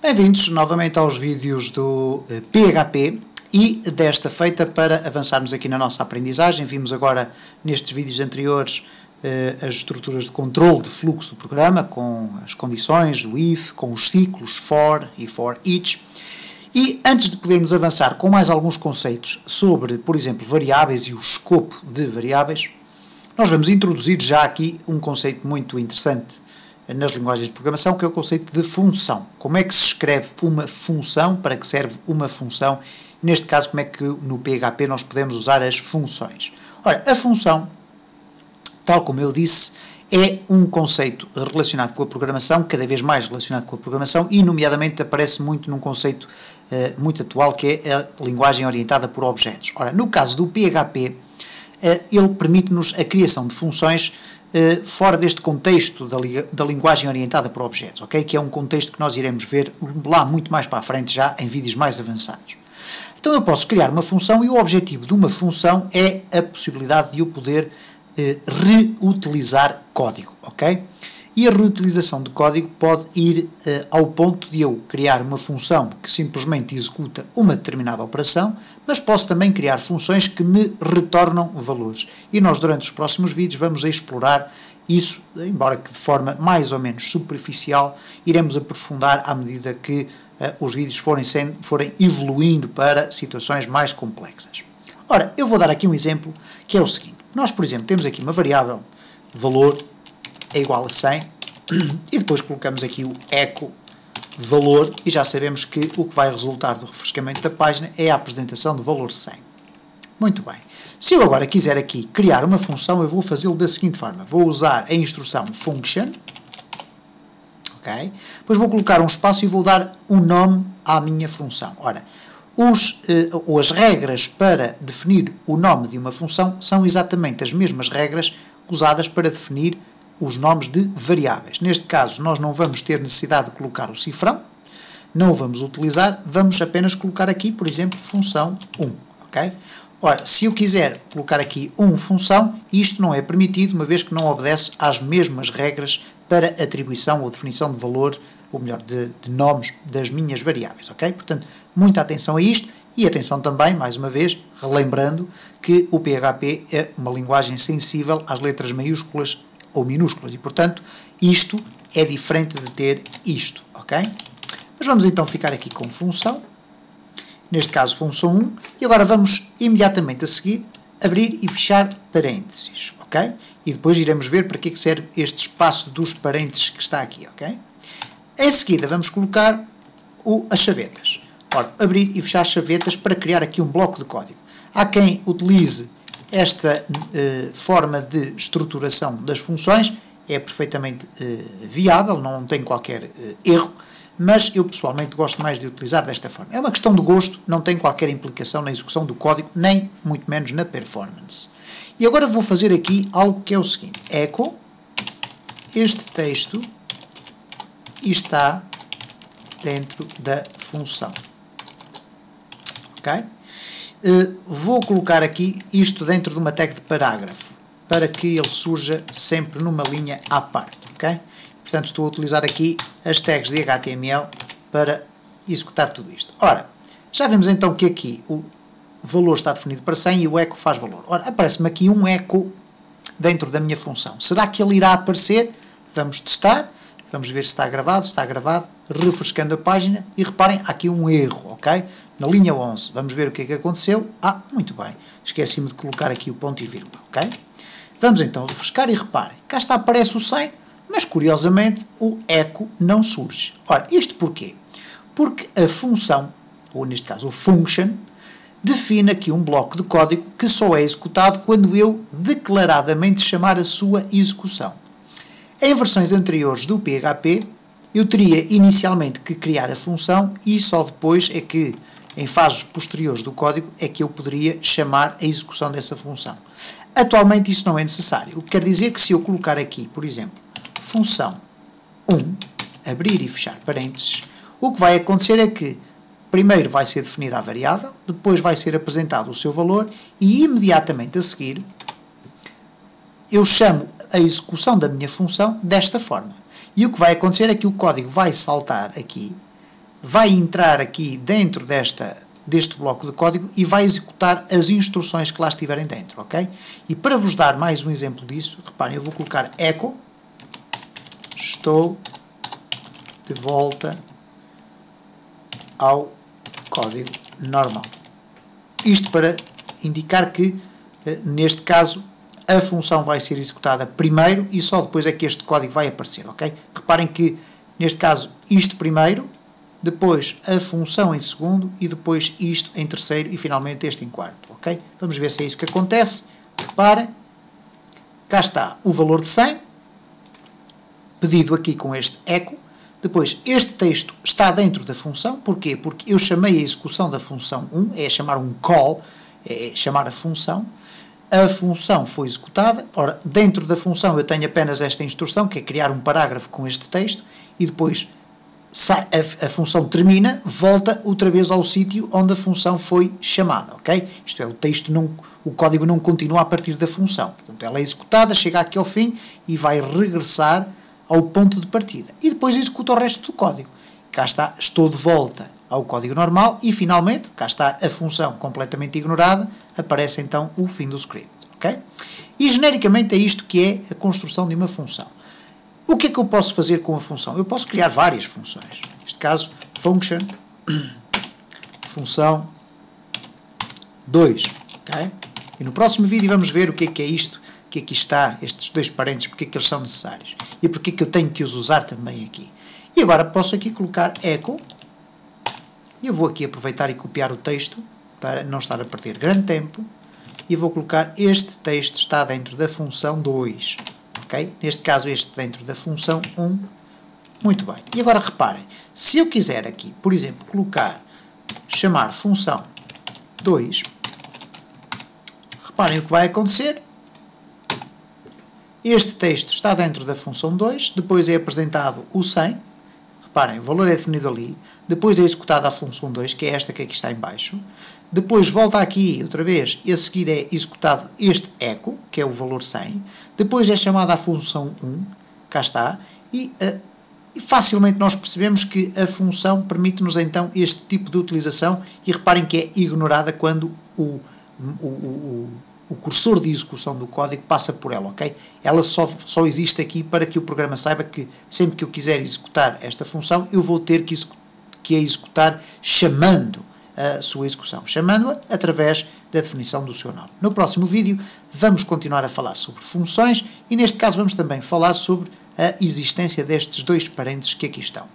Bem-vindos novamente aos vídeos do PHP e desta feita para avançarmos aqui na nossa aprendizagem. Vimos agora nestes vídeos anteriores as estruturas de controle de fluxo do programa com as condições, o if, com os ciclos for e for each. E antes de podermos avançar com mais alguns conceitos sobre, por exemplo, variáveis e o escopo de variáveis, nós vamos introduzir já aqui um conceito muito interessante nas linguagens de programação, que é o conceito de função. Como é que se escreve uma função, para que serve uma função, e neste caso como é que no PHP nós podemos usar as funções. Ora, a função, tal como eu disse, é um conceito relacionado com a programação, cada vez mais relacionado com a programação, e nomeadamente aparece muito num conceito muito atual, que é a linguagem orientada por objetos. Ora, no caso do PHP, ele permite-nos a criação de funções fora deste contexto da linguagem orientada por objetos, ok? Que é um contexto que nós iremos ver lá muito mais para a frente, já em vídeos mais avançados. Então eu posso criar uma função e o objetivo de uma função é a possibilidade de eu poder reutilizar código, ok? E a reutilização de código pode ir ao ponto de eu criar uma função que simplesmente executa uma determinada operação, mas posso também criar funções que me retornam valores. E nós, durante os próximos vídeos, vamos explorar isso, embora que de forma mais ou menos superficial, iremos aprofundar à medida que os vídeos forem evoluindo para situações mais complexas. Ora, eu vou dar aqui um exemplo, que é o seguinte. Nós, por exemplo, temos aqui uma variável valor é igual a 100 e depois colocamos aqui o echo valor e já sabemos que o que vai resultar do refrescamento da página é a apresentação do valor 100. Muito bem. Se eu agora quiser aqui criar uma função, eu vou fazê-lo da seguinte forma. Vou usar a instrução function, ok? Depois vou colocar um espaço e vou dar um nome à minha função. Ora, as regras para definir o nome de uma função são exatamente as mesmas regras usadas para definir os nomes de variáveis. Neste caso, nós não vamos ter necessidade de colocar o cifrão, não o vamos utilizar, vamos apenas colocar aqui, por exemplo, função 1, ok? Ora, se eu quiser colocar aqui função, isto não é permitido, uma vez que não obedece às mesmas regras para atribuição ou definição de valor, ou melhor, de nomes das minhas variáveis, ok? Portanto, muita atenção a isto e atenção também, mais uma vez, relembrando que o PHP é uma linguagem sensível às letras maiúsculas ou minúsculas e, portanto, isto é diferente de ter isto, ok? Mas vamos então ficar aqui com função, neste caso função 1, e agora vamos imediatamente a seguir abrir e fechar parênteses, ok? E depois iremos ver para que serve este espaço dos parênteses que está aqui, ok? Em seguida vamos colocar as chavetas. Ora, abrir e fechar chavetas para criar aqui um bloco de código. Há quem utilize esta forma de estruturação das funções, é perfeitamente viável, não tem qualquer erro, mas eu pessoalmente gosto mais de utilizar desta forma. É uma questão de gosto, não tem qualquer implicação na execução do código, nem muito menos na performance. E agora vou fazer aqui algo que é o seguinte: echo, este texto está dentro da função. Ok? Vou colocar aqui isto dentro de uma tag de parágrafo, para que ele surja sempre numa linha à parte, ok? Portanto, estou a utilizar aqui as tags de HTML para executar tudo isto. Ora, já vemos então que aqui o valor está definido para 100 e o echo faz valor. Ora, aparece-me aqui um echo dentro da minha função. Será que ele irá aparecer? Vamos testar. Vamos ver se está gravado, refrescando a página e reparem, há aqui um erro, ok? Na linha 11, vamos ver o que é que aconteceu. Muito bem, esqueci-me de colocar aqui o ponto e vírgula, ok? Vamos então refrescar e reparem, cá está, aparece o 100, mas curiosamente o echo não surge. Ora, isto porquê? Porque a função, ou neste caso o function, define aqui um bloco de código que só é executado quando eu declaradamente chamar a sua execução. Em versões anteriores do PHP, eu teria inicialmente que criar a função e só depois é que, em fases posteriores do código, é que eu poderia chamar a execução dessa função. Atualmente isso não é necessário, o que quer dizer que se eu colocar aqui, por exemplo, função 1, abrir e fechar parênteses, o que vai acontecer é que primeiro vai ser definida a variável, depois vai ser apresentado o seu valor e imediatamente a seguir eu chamo a execução da minha função desta forma. E o que vai acontecer é que o código vai saltar aqui, vai entrar aqui dentro deste bloco de código e vai executar as instruções que lá estiverem dentro, ok? E para vos dar mais um exemplo disso, reparem, eu vou colocar echo, estou de volta ao código normal. Isto para indicar que, neste caso, a função vai ser executada primeiro e só depois é que este código vai aparecer, ok? Reparem que, neste caso, isto primeiro, depois a função em segundo e depois isto em terceiro e finalmente este em quarto, ok? Vamos ver se é isso que acontece. Reparem, cá está o valor de 100, pedido aqui com este echo. Depois, este texto está dentro da função. Porquê? Porque eu chamei a execução da função 1, é chamar um call, é chamar a função. A função foi executada. Ora, dentro da função eu tenho apenas esta instrução, que é criar um parágrafo com este texto, e depois a função termina, volta outra vez ao sítio onde a função foi chamada, ok? Isto é, o código não continua a partir da função. Portanto, ela é executada, chega aqui ao fim e vai regressar ao ponto de partida. E depois executa o resto do código. Cá está, estou de volta ao código normal e, finalmente, cá está a função completamente ignorada, aparece então o fim do script, ok? E, genericamente, é isto que é a construção de uma função. O que é que eu posso fazer com a função? Eu posso criar várias funções. Neste caso, function, função 2, ok? E no próximo vídeo vamos ver o que é isto, o que aqui está, estes dois parênteses, porque é que eles são necessários e porque é que eu tenho que os usar também aqui. E agora posso aqui colocar echo, e eu vou aqui aproveitar e copiar o texto para não estar a perder grande tempo, e vou colocar este texto está dentro da função 2, ok? Neste caso este dentro da função 1, muito bem. E agora reparem, se eu quiser aqui, por exemplo, chamar função 2, reparem o que vai acontecer. Este texto está dentro da função 2, depois é apresentado o 100, reparem, o valor é definido ali, depois é executada a função 2, que é esta que aqui está em baixo, depois volta aqui outra vez e a seguir é executado este echo, que é o valor 100, depois é chamada a função 1, cá está, e facilmente nós percebemos que a função permite-nos então este tipo de utilização e reparem que é ignorada quando o cursor de execução do código passa por ela, ok? Ela só existe aqui para que o programa saiba que sempre que eu quiser executar esta função, eu vou ter que a executar chamando a sua execução, chamando-a através da definição do seu nome. No próximo vídeo vamos continuar a falar sobre funções e neste caso vamos também falar sobre a existência destes dois parênteses que aqui estão.